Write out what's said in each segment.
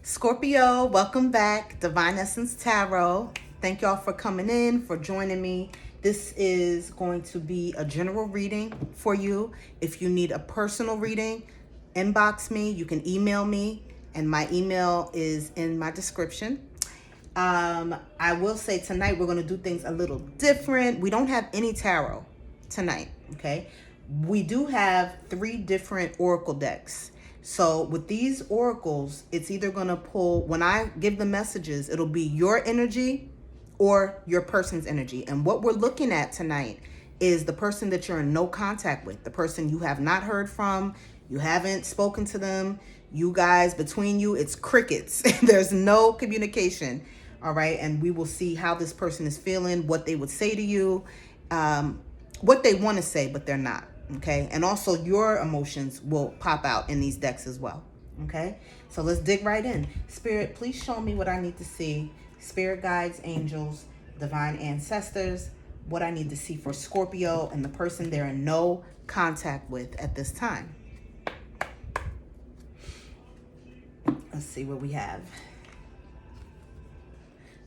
Scorpio, welcome back. Divine Essence Tarot. Thank y'all for coming in, for joining me. This is going to be a general reading for you. If you need a personal reading, inbox me. You can email me, and my email is in my description. I will say tonight we're going to do things a little different. We don't have any tarot tonight, okay? We do have 3 different oracle decks. So with these oracles, it's either going to pull, when I give the messages, it'll be your energy or your person's energy. And what we're looking at tonight is the person that you're in no contact with, the person you have not heard from, you haven't spoken to them, you guys, between you, it's crickets. There's no communication, all right? And we will see how this person is feeling, what they would say to you, what they want to say, but they're not. Okay, and also your emotions will pop out in these decks as well. Okay, so let's dig right in. Spirit, please show me what I need to see. Spirit guides, angels, divine ancestors, what I need to see for Scorpio and the person they're in no contact with at this time. Let's see what we have.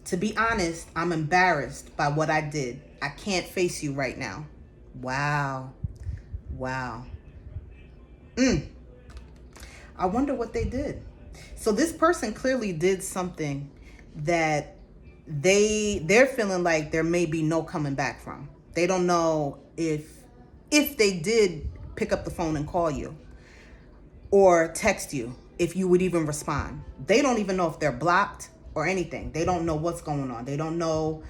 To be honest, I'm embarrassed by what I did. I can't face you right now. Wow. Wow. I wonder what they did. So this person clearly did something that they're feeling like there may be no coming back from. They don't know if they did pick up the phone and call you or text you, if you would even respond. They don't even know if they're blocked or anything. They don't know what's going on. They don't know,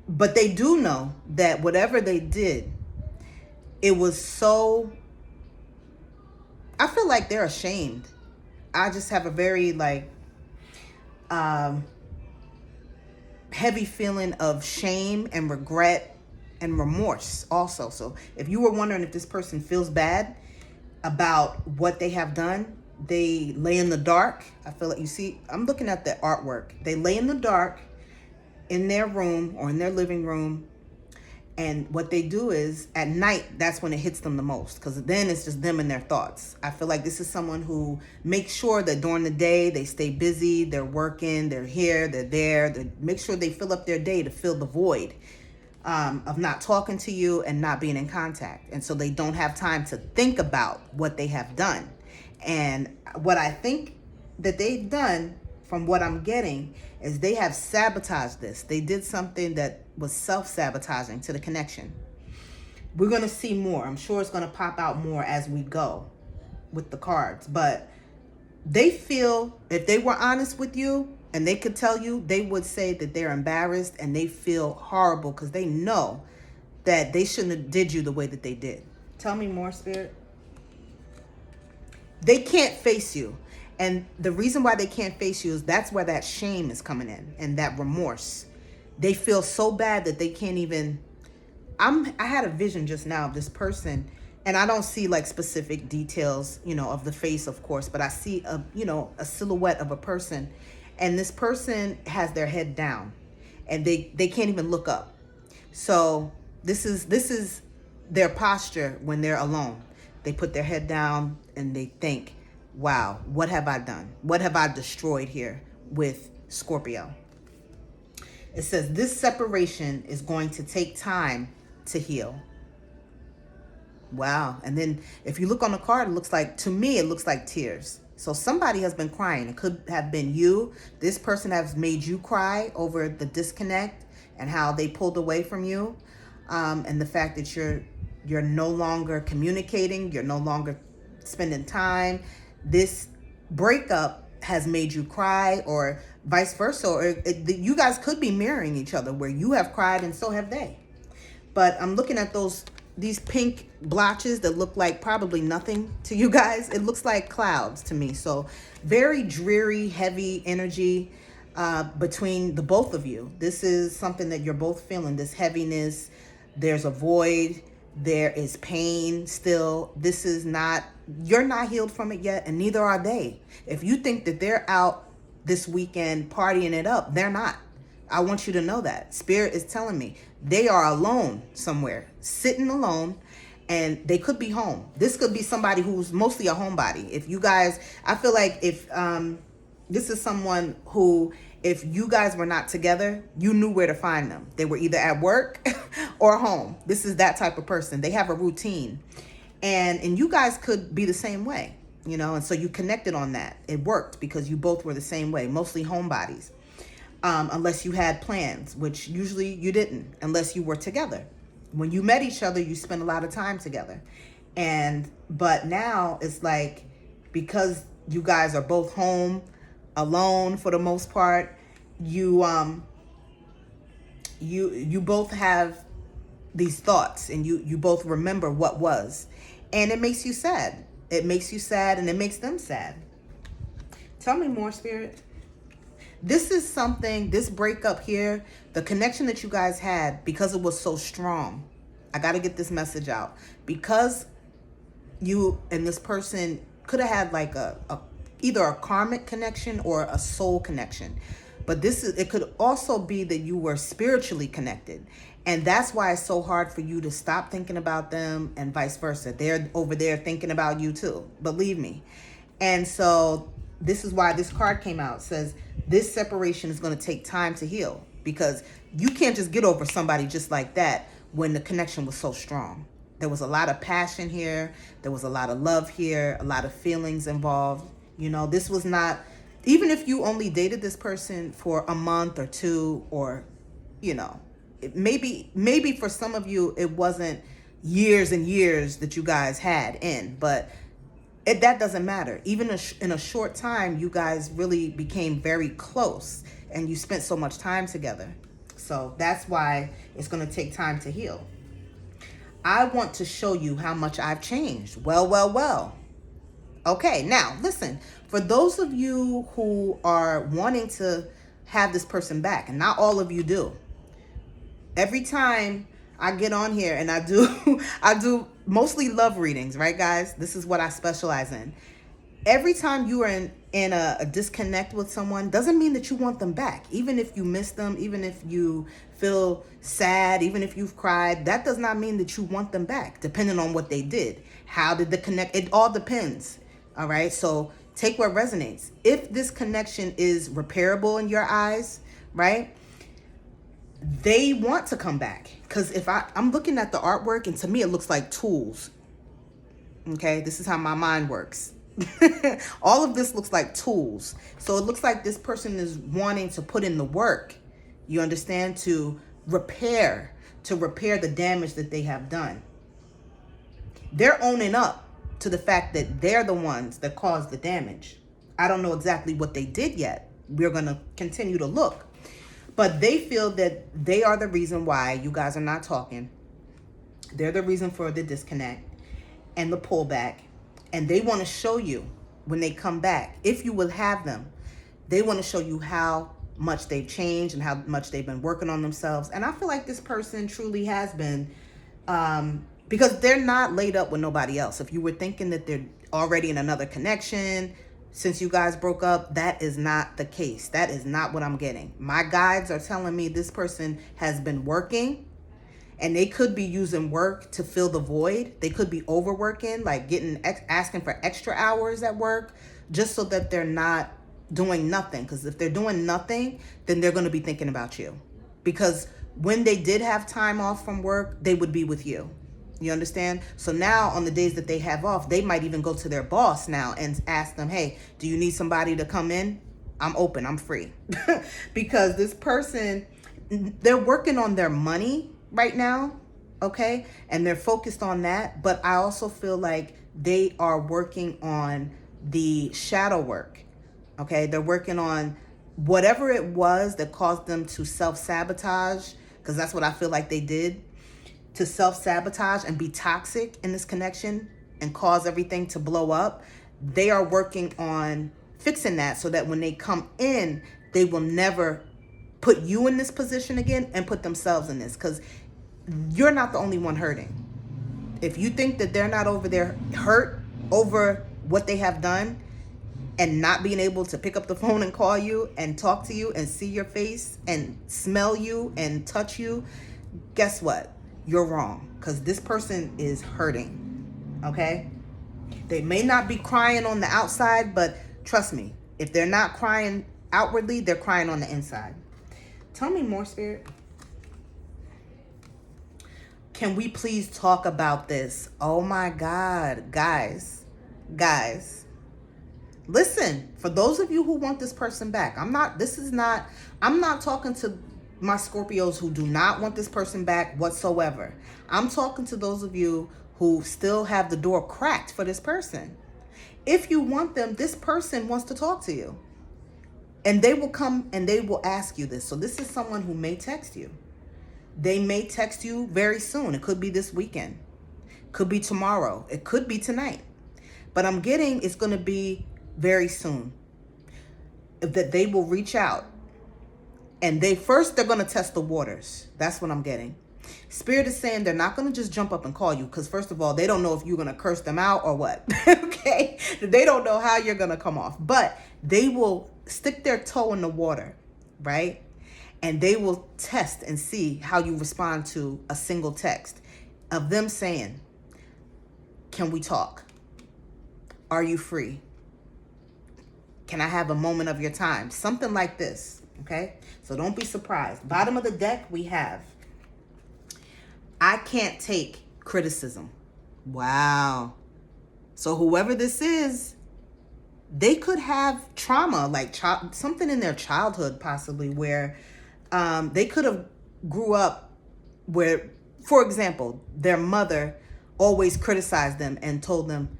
but they do know that whatever they did, it was so, I feel like they're ashamed. I just have a very heavy feeling of shame and regret and remorse also. So if you were wondering if this person feels bad about what they have done, they lay in the dark. I feel like, you see, I'm looking at the artwork. They lay in the dark in their room or in their living room. And what they do is at night, that's when it hits them the most, because then it's just them and their thoughts. I feel like this is someone who makes sure that during the day they stay busy, they're working, they're here, they're there. They make sure they fill up their day to fill the void of not talking to you and not being in contact. And so they don't have time to think about what they have done. And what I think that they've done, from what I'm getting, is they have sabotaged this. They did something that was self-sabotaging to the connection. We're going to see more. I'm sure it's going to pop out more as we go with the cards. But they feel, if they were honest with you and they could tell you, they would say that they're embarrassed and they feel horrible because they know that they shouldn't have did you the way that they did. Tell me more, Spirit. They can't face you. And the reason why they can't face you is that's where that shame is coming in and that remorse. They feel so bad that they can't even, I had a vision just now of this person, and I don't see like specific details, of the face, of course, but I see a silhouette of a person, and this person has their head down and they can't even look up. So this is their posture when they're alone. They put their head down and they think, wow, what have I done? What have I destroyed here with Scorpio? It says this separation is going to take time to heal. Wow. And then if you look on the card, it looks like, to me, it looks like tears. So somebody has been crying. It could have been you. This person has made you cry over the disconnect and how they pulled away from you. And the fact that you're no longer communicating, you're no longer spending time. This breakup has made you cry, or vice versa, or you guys could be mirroring each other where you have cried and so have they. But I'm looking at these pink blotches that look like probably nothing to you guys. It looks like clouds to me. So very dreary, heavy energy between the both of you. This is something that you're both feeling, this heaviness. There's a void. There is pain still. This is not, you're not healed from it yet, and neither are they. If you think that they're out this weekend partying it up, they're not. I want you to know that. Spirit is telling me they are alone somewhere, sitting alone, and they could be home. This could be somebody who's mostly a homebody. If you guys, I feel like if This is someone who, if you guys were not together, you knew where to find them. They were either at work or home. This is that type of person. They have a routine. And you guys could be the same way, you know, and so you connected on that. It worked because you both were the same way, mostly homebodies, unless you had plans, which usually you didn't, unless you were together. When you met each other, you spent a lot of time together. But now it's like, because you guys are both home, alone for the most part, you both have these thoughts, and you both remember what was, and it makes you sad. It makes you sad, and it makes them sad. Tell me more, Spirit. This is something, this breakup here, the connection that you guys had, because it was so strong. I got to get this message out. Because you and this person could have had like either a karmic connection or a soul connection. But it could also be that you were spiritually connected. And that's why it's so hard for you to stop thinking about them, and vice versa. They're over there thinking about you too, believe me. And so this is why this card came out. It says this separation is going to take time to heal, because you can't just get over somebody just like that when the connection was so strong. There was a lot of passion here. There was a lot of love here, a lot of feelings involved. You know, this was not, even if you only dated this person for a month or two, or, you know, maybe for some of you, it wasn't years and years that you guys had in, but that doesn't matter. Even in a short time, you guys really became very close, and you spent so much time together. So that's why it's going to take time to heal. I want to show you how much I've changed. Well. Okay, now listen, for those of you who are wanting to have this person back, and not all of you do, every time I get on here and I do mostly love readings, right, guys? This is what I specialize in. Every time you are in a disconnect with someone, doesn't mean that you want them back. Even if you miss them, even if you feel sad, even if you've cried, that does not mean that you want them back, depending on what they did. How did the connect? It all depends. All right. So take what resonates. If this connection is repairable in your eyes, right, they want to come back. Because if I'm looking at the artwork, and to me, it looks like tools. Okay. This is how my mind works. All of this looks like tools. So it looks like this person is wanting to put in the work, you understand, to repair the damage that they have done. They're owning up to the fact that they're the ones that caused the damage. I don't know exactly what they did yet. We're going to continue to look. But they feel that they are the reason why you guys are not talking. They're the reason for the disconnect and the pullback. And they want to show you when they come back, if you will have them, they want to show you how much they've changed and how much they've been working on themselves. And I feel like this person truly has been, because they're not laid up with nobody else. If you were thinking that they're already in another connection since you guys broke up, that is not the case. That is not what I'm getting. My guides are telling me this person has been working. And they could be using work to fill the void. They could be overworking, like asking for extra hours at work, just so that they're not doing nothing. Because if they're doing nothing, then they're going to be thinking about you. Because when they did have time off from work, they would be with you. You understand? So now on the days that they have off, they might even go to their boss now and ask them, hey, do you need somebody to come in? I'm open. I'm free. Because this person, they're working on their money right now, okay? And they're focused on that. But I also feel like they are working on the shadow work, okay? They're working on whatever it was that caused them to self-sabotage, because that's what I feel like they did, to self-sabotage and be toxic in this connection and cause everything to blow up. They are working on fixing that so that when they come in, they will never put you in this position again and put themselves in this, because you're not the only one hurting. If you think that they're not over there hurt over what they have done and not being able to pick up the phone and call you and talk to you and see your face and smell you and touch you, guess what? You're wrong, because this person is hurting, okay? They may not be crying on the outside, but trust me, If they're not crying outwardly, they're crying on the inside. Tell me more, Spirit. Can we please talk about this? Oh my God, guys. Listen, for those of you who want this person back, I'm not talking to my Scorpios who do not want this person back whatsoever. I'm talking to those of you who still have the door cracked for this person. If you want them, this person wants to talk to you. And they will come and they will ask you this. So this is someone who may text you. They may text you very soon. It could be this weekend. Could be tomorrow. It could be tonight. But I'm getting it's going to be very soon. That they will reach out. And they're going to test the waters. That's what I'm getting. Spirit is saying they're not going to just jump up and call you. Because first of all, they don't know if you're going to curse them out or what. Okay? They don't know how you're going to come off. But they will stick their toe in the water. Right? And they will test and see how you respond to a single text of them saying, can we talk? Are you free? Can I have a moment of your time? Something like this, okay? So don't be surprised. Bottom of the deck, we have, I can't take criticism. Wow. So whoever this is, they could have trauma, like something in their childhood possibly where they could have grew up where, for example, their mother always criticized them and told them,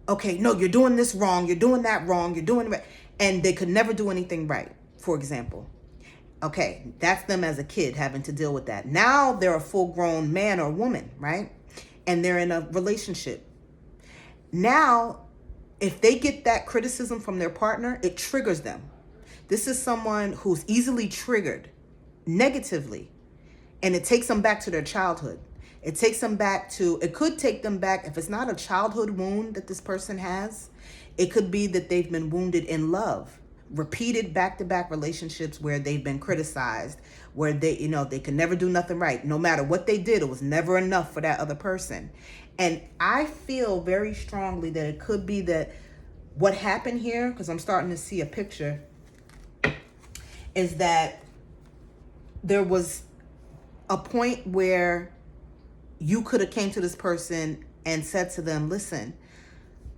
okay, no, you're doing this wrong, you're doing that wrong, you're doing it right. And they could never do anything right, for example. Okay, that's them as a kid having to deal with that. Now they're a full-grown man or woman, right? And they're in a relationship. Now, if they get that criticism from their partner, it triggers them. This is someone who's easily triggered negatively, and it takes them back to their childhood. It could take them back, if it's not a childhood wound that this person has, it could be that they've been wounded in love, repeated back-to-back relationships where they've been criticized, where they could never do nothing right. No matter what they did, it was never enough for that other person. And I feel very strongly that it could be that what happened here, because I'm starting to see a picture, is that there was a point where you could have came to this person and said to them, listen,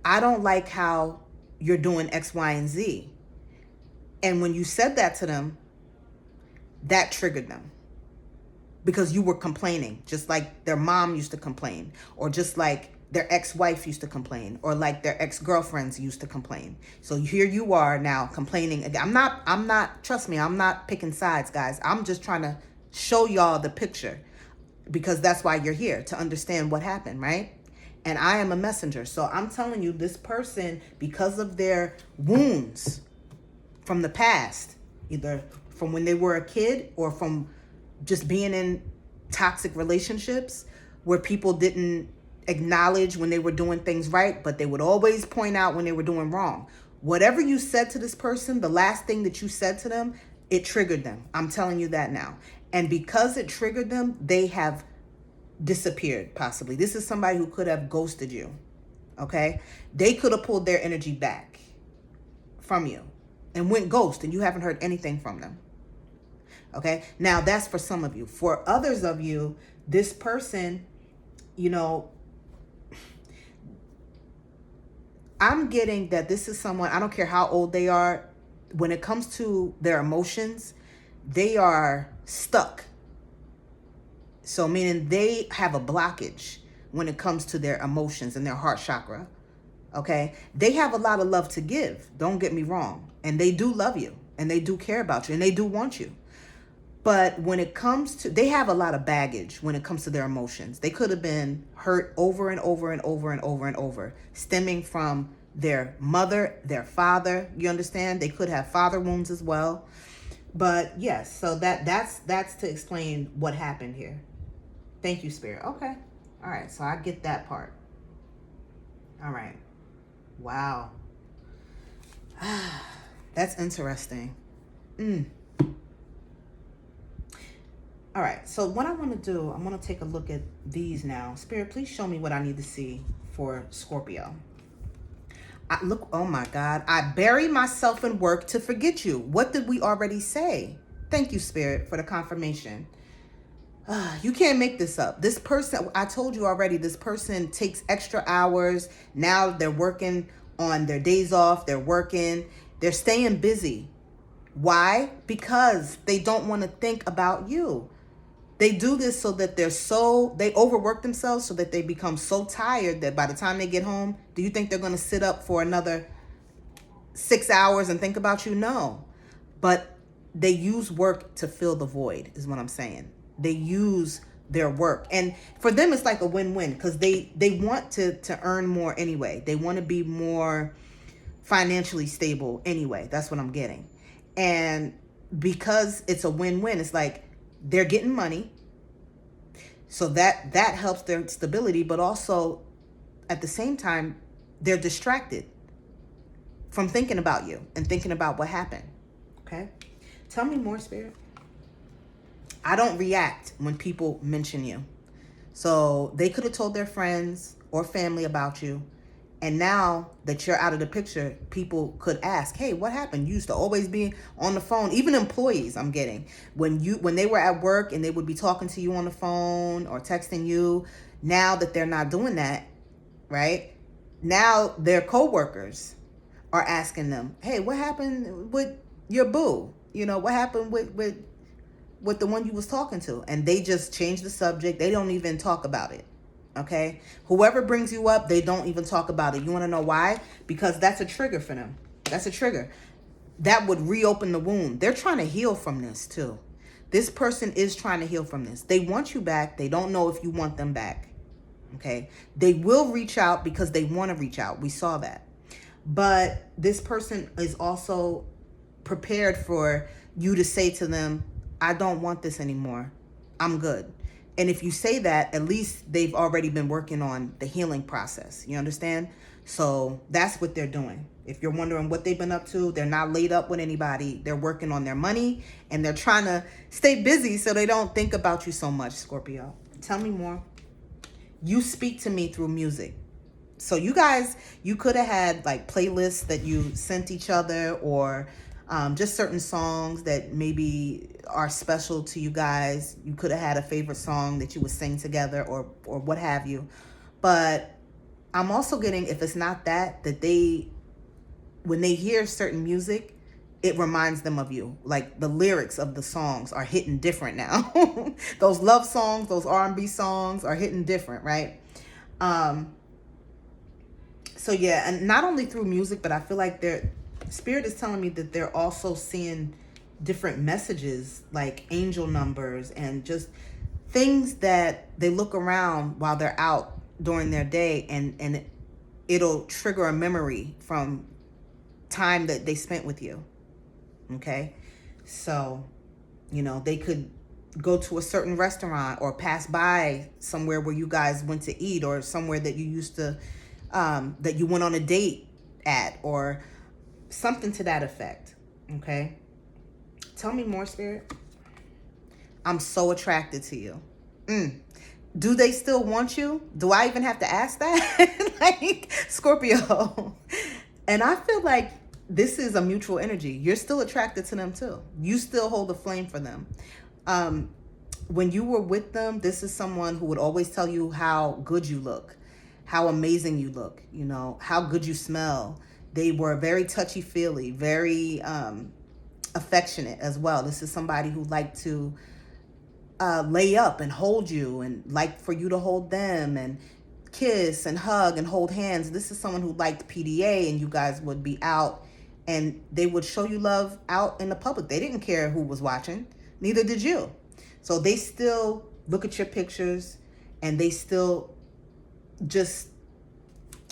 I don't like how you're doing X, Y, and Z. And when you said that to them, that triggered them. Because you were complaining, just like their mom used to complain, or just like their ex-wife used to complain, or like their ex-girlfriends used to complain. So here you are now complaining. Trust me, I'm not picking sides, guys. I'm just trying to show y'all the picture, because that's why you're here, to understand what happened, right? And I am a messenger. So I'm telling you, this person, because of their wounds from the past, either from when they were a kid or from just being in toxic relationships where people didn't acknowledge when they were doing things right, but they would always point out when they were doing wrong. Whatever you said to this person, the last thing that you said to them, it triggered them. I'm telling you that now. And because it triggered them, they have disappeared, possibly. This is somebody who could have ghosted you, okay? They could have pulled their energy back from you and went ghost, and you haven't heard anything from them, okay? Now, that's for some of you. For others of you, this person, I'm getting that this is someone, I don't care how old they are, when it comes to their emotions, they are stuck. So meaning they have a blockage when it comes to their emotions and their heart chakra. Okay? They have a lot of love to give. Don't get me wrong. And they do love you. And they do care about you. And they do want you. But when it comes to, they have a lot of baggage when it comes to their emotions. They could have been hurt over and over and over and over and over, stemming from their mother, their father. You understand? They could have father wounds as well. But yes, so that's to explain what happened here. Thank you, Spirit. Okay. All right. So I get that part. All right. Wow. That's interesting. All right. So what I want to do, I'm going to take a look at these now. Spirit, please show me what I need to see for Scorpio. Look, oh my God. I bury myself in work to forget you. What did we already say? Thank you, Spirit, for the confirmation. You can't make this up. This person, I told you already, this person takes extra hours. Now they're working on their days off. They're working. They're staying busy. Why? Because they don't want to think about you. They do this so that they overwork themselves so that they become so tired that by the time they get home, do you think they're going to sit up for another 6 hours and think about you? No. But they use work to fill the void, is what I'm saying. They use their work. And for them, it's like a win-win because they want to earn more anyway. They want to be more financially stable anyway. That's what I'm getting. And because it's a win-win, it's like they're getting money. So that helps their stability. But also, at the same time, they're distracted from thinking about you and thinking about what happened. Okay? Tell me more, Spirit. I don't react when people mention you. So they could have told their friends or family about you. And now that you're out of the picture, people could ask, hey, what happened? You used to always be on the phone. Even employees, I'm getting. When they were at work and they would be talking to you on the phone or texting you, now that they're not doing that, right? Now their coworkers are asking them, hey, what happened with your boo? You know, what happened with the one you was talking to? And they just change the subject. They don't even talk about it. Okay? Whoever brings you up, they don't even talk about it. You want to know why? Because that's a trigger for them. That's a trigger. That would reopen the wound. They're trying to heal from this too. This person is trying to heal from this. They want you back. They don't know if you want them back. Okay? They will reach out because they want to reach out. We saw that. But this person is also prepared for you to say to them, I don't want this anymore. I'm good. And if you say that, at least they've already been working on the healing process. You understand? So that's what they're doing. If you're wondering what they've been up to, they're not laid up with anybody. They're working on their money and they're trying to stay busy so they don't think about you so much, Scorpio. Tell me more. You speak to me through music. So you guys, you could have had like playlists that you sent each other or just certain songs that maybe are special to you guys. You could have had a favorite song that you would sing together or what have you. But I'm also getting, if it's not that they, when they hear certain music, it reminds them of you. Like the lyrics of the songs are hitting different now. Those love songs, those R&B songs are hitting different, right? So yeah, and not only through music, but I feel like Spirit is telling me that they're also seeing different messages like angel numbers and just things that they look around while they're out during their day and it'll trigger a memory from time that they spent with you. Okay? So, you know, they could go to a certain restaurant or pass by somewhere where you guys went to eat or somewhere that you used to, that you went on a date at or something to that effect. Okay? Tell me more, Spirit. I'm so attracted to you. Do they still want you? Do I even have to ask that? Like, Scorpio. And I feel like this is a mutual energy. You're still attracted to them too. You still hold a flame for them. When you were with them, this is someone who would always tell you how good you look, how amazing you look, you know, how good you smell. They were very touchy-feely, very affectionate as well. This is somebody who liked to lay up and hold you and like for you to hold them and kiss and hug and hold hands. This is someone who liked PDA and you guys would be out and they would show you love out in the public. They didn't care who was watching. Neither did you. So they still look at your pictures and they still just,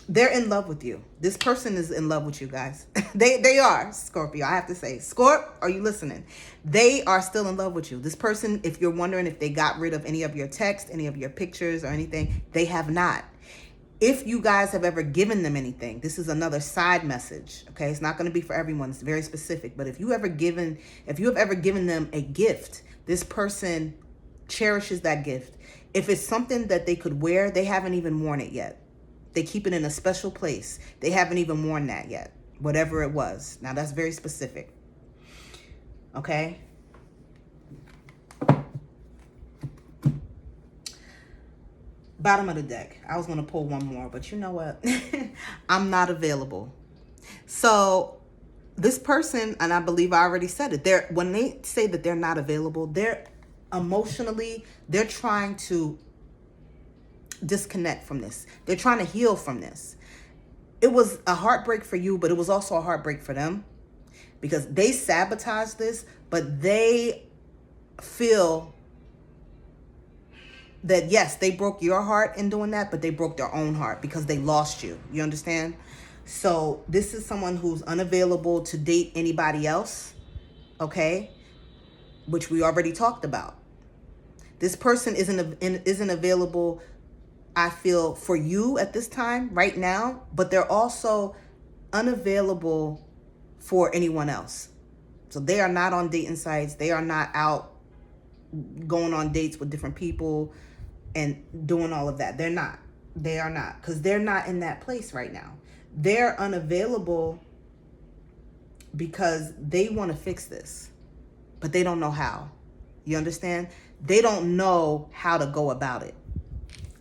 they're in love with you. This person is in love with you guys. They are, Scorpio. I have to say, Scorp, are you listening? They are still in love with you. This person, if you're wondering if they got rid of any of your text, any of your pictures or anything, they have not. If you guys have ever given them anything, this is another side message. Okay, it's not going to be for everyone. It's very specific. But if you have ever given them a gift, this person cherishes that gift. If it's something that they could wear, they haven't even worn it yet. They keep it in a special place. They haven't even worn that yet, whatever it was. Now, that's very specific. Okay? Bottom of the deck. I was going to pull one more, but you know what? I'm not available. So this person, and I believe I already said it, when they say that they're not available, they're emotionally, they're trying to disconnect from this. They're trying to heal from this. It was a heartbreak for you, but it was also a heartbreak for them because they sabotaged this, but they feel that, yes, they broke your heart in doing that, but they broke their own heart because they lost you. You understand? So this is someone who's unavailable to date anybody else, okay? Which we already talked about. This person isn't available, I feel, for you at this time, right now, but they're also unavailable for anyone else. So they are not on dating sites. They are not out going on dates with different people and doing all of that. They're not. They are not, because they're not in that place right now. They're unavailable because they want to fix this, but they don't know how. You understand? They don't know how to go about it.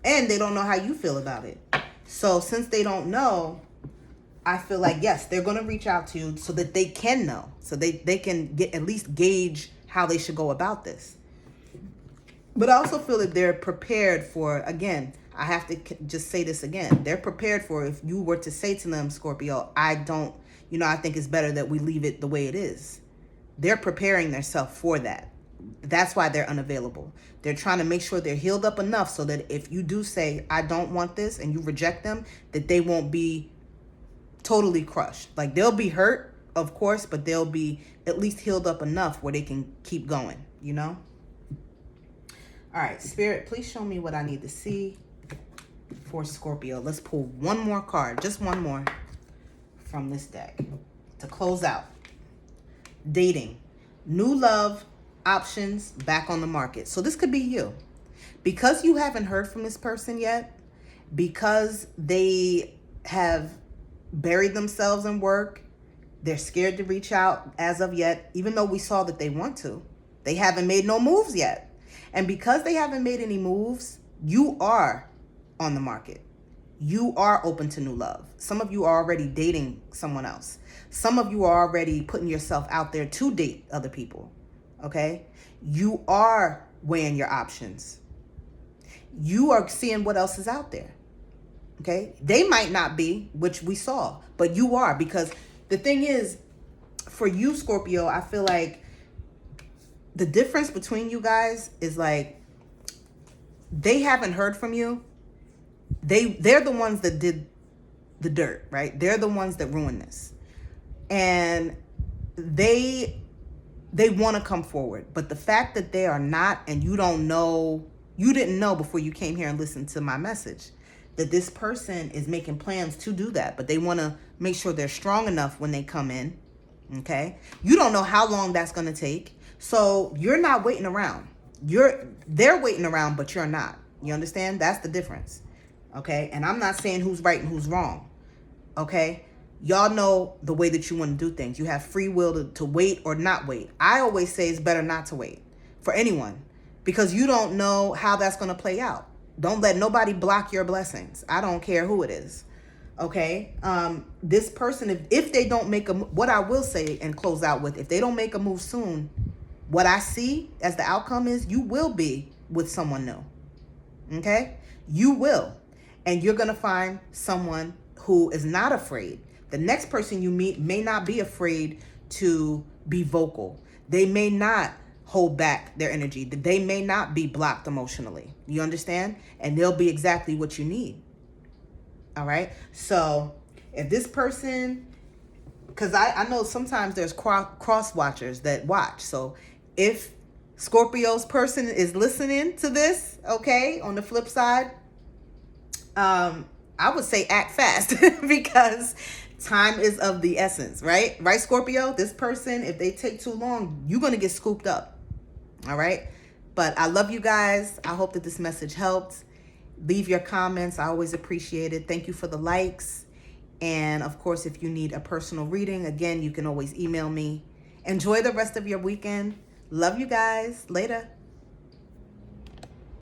And they don't know how you feel about it. So since they don't know, I feel like, yes, they're going to reach out to you so that they can know. So they can get at least gauge how they should go about this. But I also feel that they're prepared for, again, I have to just say this again. They're prepared for if you were to say to them, Scorpio, I think it's better that we leave it the way it is. They're preparing themselves for that. That's why they're unavailable. They're trying to make sure they're healed up enough so that if you do say, I don't want this, and you reject them, that they won't be totally crushed. Like, they'll be hurt, of course, but they'll be at least healed up enough where they can keep going, you know? All right, Spirit, please show me what I need to see for Scorpio. Let's pull one more card, just one more from this deck to close out. Dating, new love, options, back on the market. So this could be you. Because you haven't heard from this person yet, because they have buried themselves in work, they're scared to reach out as of yet, even though we saw that they want to. They haven't made no moves yet. And because they haven't made any moves, you are on the market. You are open to new love. Some of you are already dating someone else. Some of you are already putting yourself out there to date other people. Okay? You are weighing your options. You are seeing what else is out there. Okay? They might not be, which we saw, but you are, because the thing is, for you, Scorpio, I feel like the difference between you guys is like, they haven't heard from you. They're the ones that did the dirt, right? They're the ones that ruined this. And they want to come forward. But the fact that they are not, and you don't know, you didn't know before you came here and listened to my message, that this person is making plans to do that. But they want to make sure they're strong enough when they come in. Okay? You don't know how long that's going to take. So you're not waiting around. They're waiting around, but you're not. You understand? That's the difference. Okay? And I'm not saying who's right and who's wrong. Okay? Y'all know the way that you want to do things. You have free will to wait or not wait. I always say it's better not to wait for anyone, because you don't know how that's going to play out. Don't let nobody block your blessings. I don't care who it is. Okay? This person, if they don't make what I will say and close out with, if they don't make a move soon, what I see as the outcome is you will be with someone new. Okay? You will. And you're going to find someone who is not afraid. The next person you meet may not be afraid to be vocal. They may not hold back their energy. They may not be blocked emotionally. You understand? And they'll be exactly what you need. All right? So if this person, because I know sometimes there's cross watchers that watch. So if Scorpio's person is listening to this, okay, on the flip side, I would say act fast because time is of the essence, right? Right, Scorpio? This person, if they take too long, you're going to get scooped up. All right? But I love you guys. I hope that this message helped. Leave your comments. I always appreciate it. Thank you for the likes. And of course, if you need a personal reading, again, you can always email me. Enjoy the rest of your weekend. Love you guys. Later.